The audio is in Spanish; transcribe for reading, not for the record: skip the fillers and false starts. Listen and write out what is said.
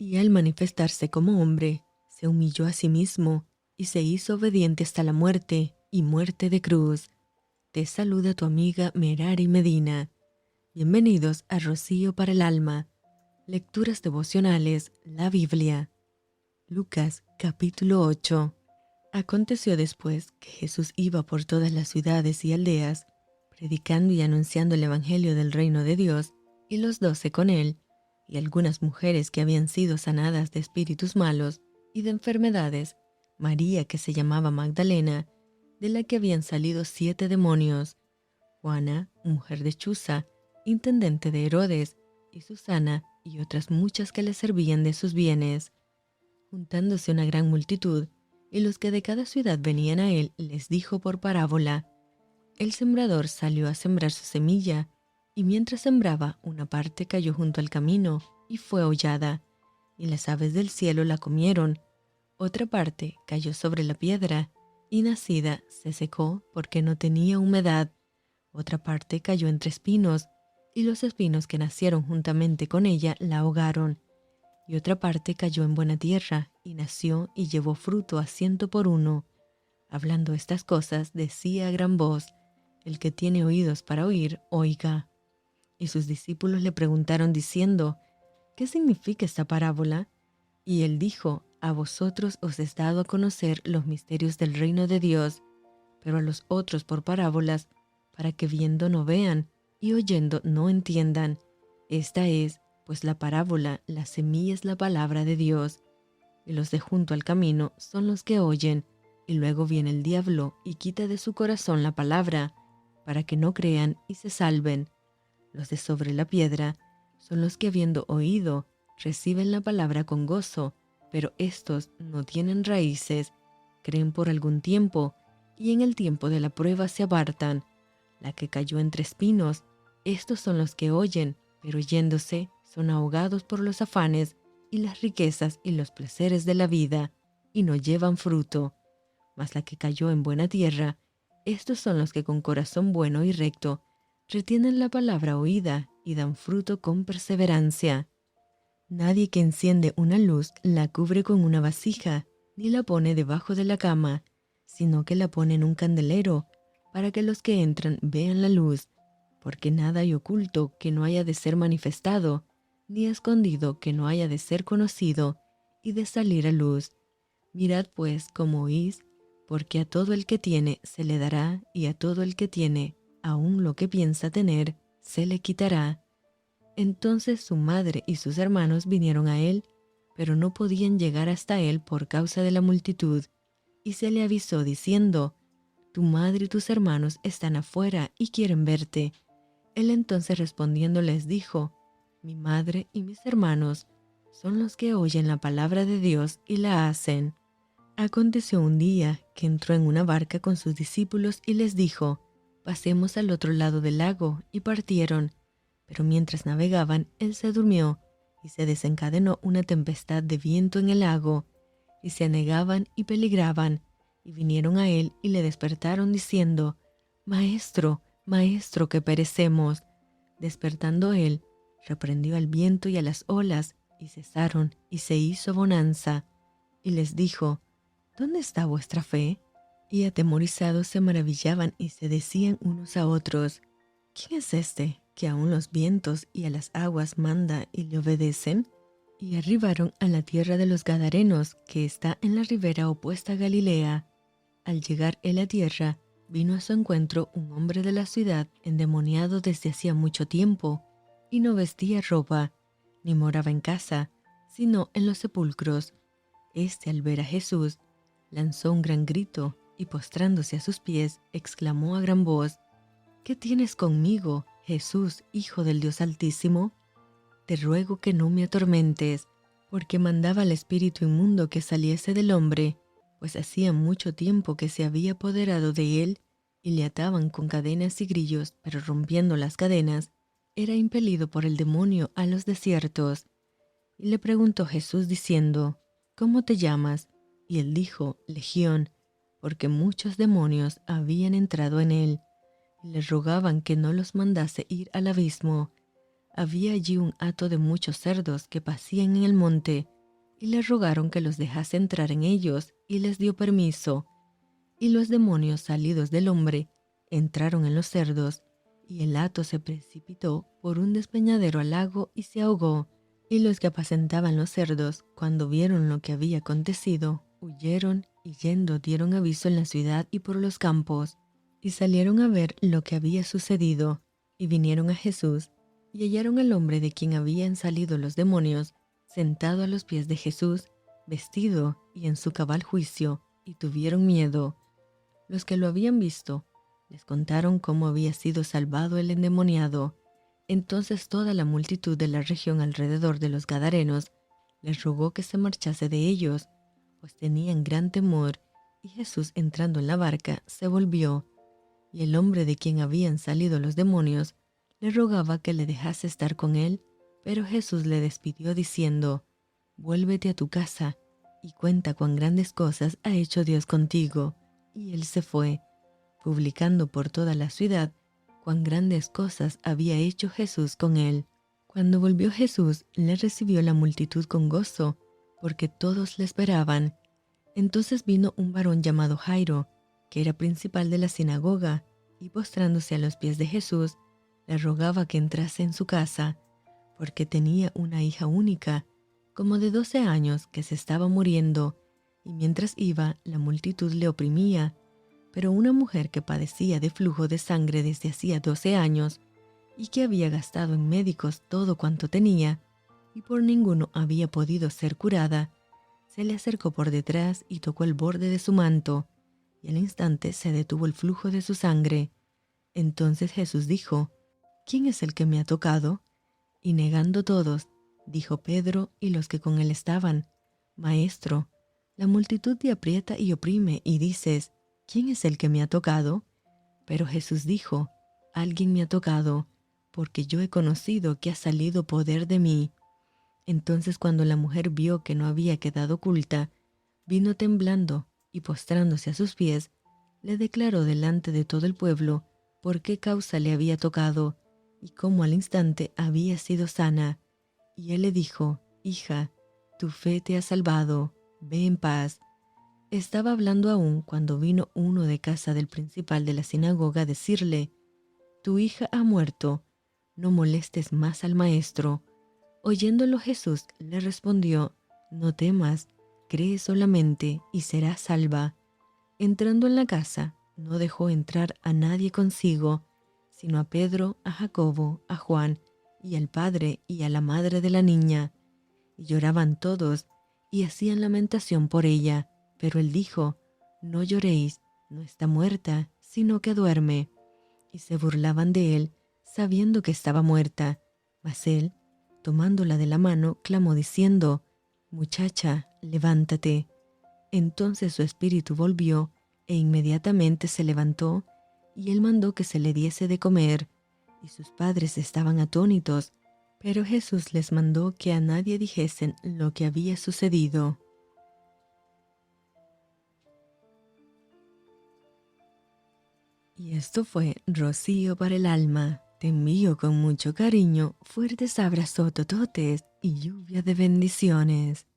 Y al manifestarse como hombre, se humilló a sí mismo y se hizo obediente hasta la muerte y muerte de cruz. Te saluda tu amiga Merari Medina. Bienvenidos a Rocío para el Alma. Lecturas devocionales, la Biblia. Lucas capítulo 8. Aconteció después que Jesús iba por todas las ciudades y aldeas, predicando y anunciando el Evangelio del reino de Dios, y los 12 con él, y algunas mujeres que habían sido sanadas de espíritus malos y de enfermedades, María que se llamaba Magdalena, de la que habían salido 7 demonios, Juana, mujer de Chuza, intendente de Herodes, y Susana, y otras muchas que le servían de sus bienes. Juntándose una gran multitud, y los que de cada ciudad venían a él, les dijo por parábola: El sembrador salió a sembrar su semilla, y mientras sembraba, una parte cayó junto al camino, y fue hollada, y las aves del cielo la comieron. Otra parte cayó sobre la piedra, y nacida se secó porque no tenía humedad. Otra parte cayó entre espinos, y los espinos que nacieron juntamente con ella la ahogaron. Y otra parte cayó en buena tierra, y nació y llevó fruto a 100 por uno. Hablando estas cosas, decía a gran voz: El que tiene oídos para oír, oiga. Y sus discípulos le preguntaron diciendo: ¿Qué significa esta parábola? Y él dijo: A vosotros os es dado a conocer los misterios del reino de Dios, pero a los otros por parábolas, para que viendo no vean, y oyendo no entiendan. Esta es, pues, la parábola: la semilla es la palabra de Dios, y los de junto al camino son los que oyen, y luego viene el diablo y quita de su corazón la palabra, para que no crean y se salven. Los de sobre la piedra son los que, habiendo oído, reciben la palabra con gozo, pero estos no tienen raíces, creen por algún tiempo, y en el tiempo de la prueba se apartan. La que cayó entre espinos, estos son los que oyen, pero yéndose son ahogados por los afanes y las riquezas y los placeres de la vida, y no llevan fruto. Mas la que cayó en buena tierra, estos son los que con corazón bueno y recto retienen la palabra oída y dan fruto con perseverancia. Nadie que enciende una luz la cubre con una vasija, ni la pone debajo de la cama, sino que la pone en un candelero, para que los que entran vean la luz, porque nada hay oculto que no haya de ser manifestado, ni escondido que no haya de ser conocido y de salir a luz. Mirad pues cómo oís, porque a todo el que tiene se le dará, y a todo el que tiene, aun lo que piensa tener, se le quitará. Entonces su madre y sus hermanos vinieron a él, pero no podían llegar hasta él por causa de la multitud, y se le avisó diciendo: Tu madre y tus hermanos están afuera y quieren verte. Él entonces respondiendo les dijo: Mi madre y mis hermanos son los que oyen la palabra de Dios y la hacen. Aconteció un día que entró en una barca con sus discípulos y les dijo: Pasemos al otro lado del lago, y partieron. Pero mientras navegaban, él se durmió, y se desencadenó una tempestad de viento en el lago, y se anegaban y peligraban, y vinieron a él y le despertaron diciendo: Maestro, maestro, que perecemos. Despertando él, reprendió al viento y a las olas, y cesaron, y se hizo bonanza. Y les dijo: ¿Dónde está vuestra fe? Y atemorizados se maravillaban y se decían unos a otros: ¿Quién es este que aun los vientos y a las aguas manda y le obedecen? Y arribaron a la tierra de los Gadarenos, que está en la ribera opuesta a Galilea. Al llegar él a tierra, vino a su encuentro un hombre de la ciudad endemoniado desde hacía mucho tiempo, y no vestía ropa, ni moraba en casa, sino en los sepulcros. Este, al ver a Jesús, lanzó un gran grito, y postrándose a sus pies, exclamó a gran voz: ¿Qué tienes conmigo, Jesús, Hijo del Dios Altísimo? Te ruego que no me atormentes, porque mandaba al espíritu inmundo que saliese del hombre, pues hacía mucho tiempo que se había apoderado de él, y le ataban con cadenas y grillos, pero rompiendo las cadenas, era impelido por el demonio a los desiertos. Y le preguntó Jesús diciendo: ¿Cómo te llamas? Y él dijo: Legión, porque muchos demonios habían entrado en él, y le rogaban que no los mandase ir al abismo. había allí un hato de muchos cerdos que pacían en el monte, y le rogaron que los dejase entrar en ellos, y les dio permiso. Y los demonios salidos del hombre entraron en los cerdos, y el hato se precipitó por un despeñadero al lago y se ahogó. Y los que apacentaban los cerdos, cuando vieron lo que había acontecido, huyeron y yendo dieron aviso en la ciudad y por los campos, y salieron a ver lo que había sucedido, y vinieron a Jesús, y hallaron al hombre de quien habían salido los demonios, sentado a los pies de Jesús, vestido y en su cabal juicio, y tuvieron miedo. Los que lo habían visto les contaron cómo había sido salvado el endemoniado. Entonces toda la multitud de la región alrededor de los Gadarenos les rogó que se marchase de ellos, pues tenían gran temor, y Jesús entrando en la barca se volvió, y el hombre de quien habían salido los demonios le rogaba que le dejase estar con él, pero Jesús le despidió diciendo: «Vuélvete a tu casa y cuenta cuán grandes cosas ha hecho Dios contigo». Y él se fue, publicando por toda la ciudad cuán grandes cosas había hecho Jesús con él. Cuando volvió Jesús, le recibió la multitud con gozo, porque todos le esperaban. Entonces vino un varón llamado Jairo, que era principal de la sinagoga, y postrándose a los pies de Jesús, le rogaba que entrase en su casa, porque tenía una hija única, como de 12 años, que se estaba muriendo, y mientras iba, la multitud le oprimía. Pero una mujer que padecía de flujo de sangre desde hacía 12 años, y que había gastado en médicos todo cuanto tenía, y por ninguno había podido ser curada, se le acercó por detrás y tocó el borde de su manto, y al instante se detuvo el flujo de su sangre. Entonces Jesús dijo: «¿Quién es el que me ha tocado?». Y negando todos, dijo Pedro y los que con él estaban: «Maestro, la multitud te aprieta y oprime, y dices: ¿quién es el que me ha tocado?». Pero Jesús dijo: «Alguien me ha tocado, porque yo he conocido que ha salido poder de mí». Entonces cuando la mujer vio que no había quedado oculta, vino temblando y postrándose a sus pies, le declaró delante de todo el pueblo por qué causa le había tocado y cómo al instante había sido sana. Y él le dijo: «Hija, tu fe te ha salvado, ve en paz». Estaba hablando aún cuando vino uno de casa del principal de la sinagoga a decirle: «Tu hija ha muerto, no molestes más al maestro». Oyéndolo Jesús le respondió: «No temas, cree solamente y serás salva». Entrando en la casa, no dejó entrar a nadie consigo, sino a Pedro, a Jacobo, a Juan, y al padre y a la madre de la niña. Y lloraban todos, y hacían lamentación por ella. Pero él dijo: «No lloréis, no está muerta, sino que duerme». Y se burlaban de él, sabiendo que estaba muerta. Mas él, tomándola de la mano, clamó diciendo: «Muchacha, levántate». Entonces su espíritu volvió, e inmediatamente se levantó, y él mandó que se le diese de comer. Y sus padres estaban atónitos, pero Jesús les mandó que a nadie dijesen lo que había sucedido. Y esto fue Rocío para el alma. Te envío con mucho cariño, fuertes abrazos tototes y lluvia de bendiciones.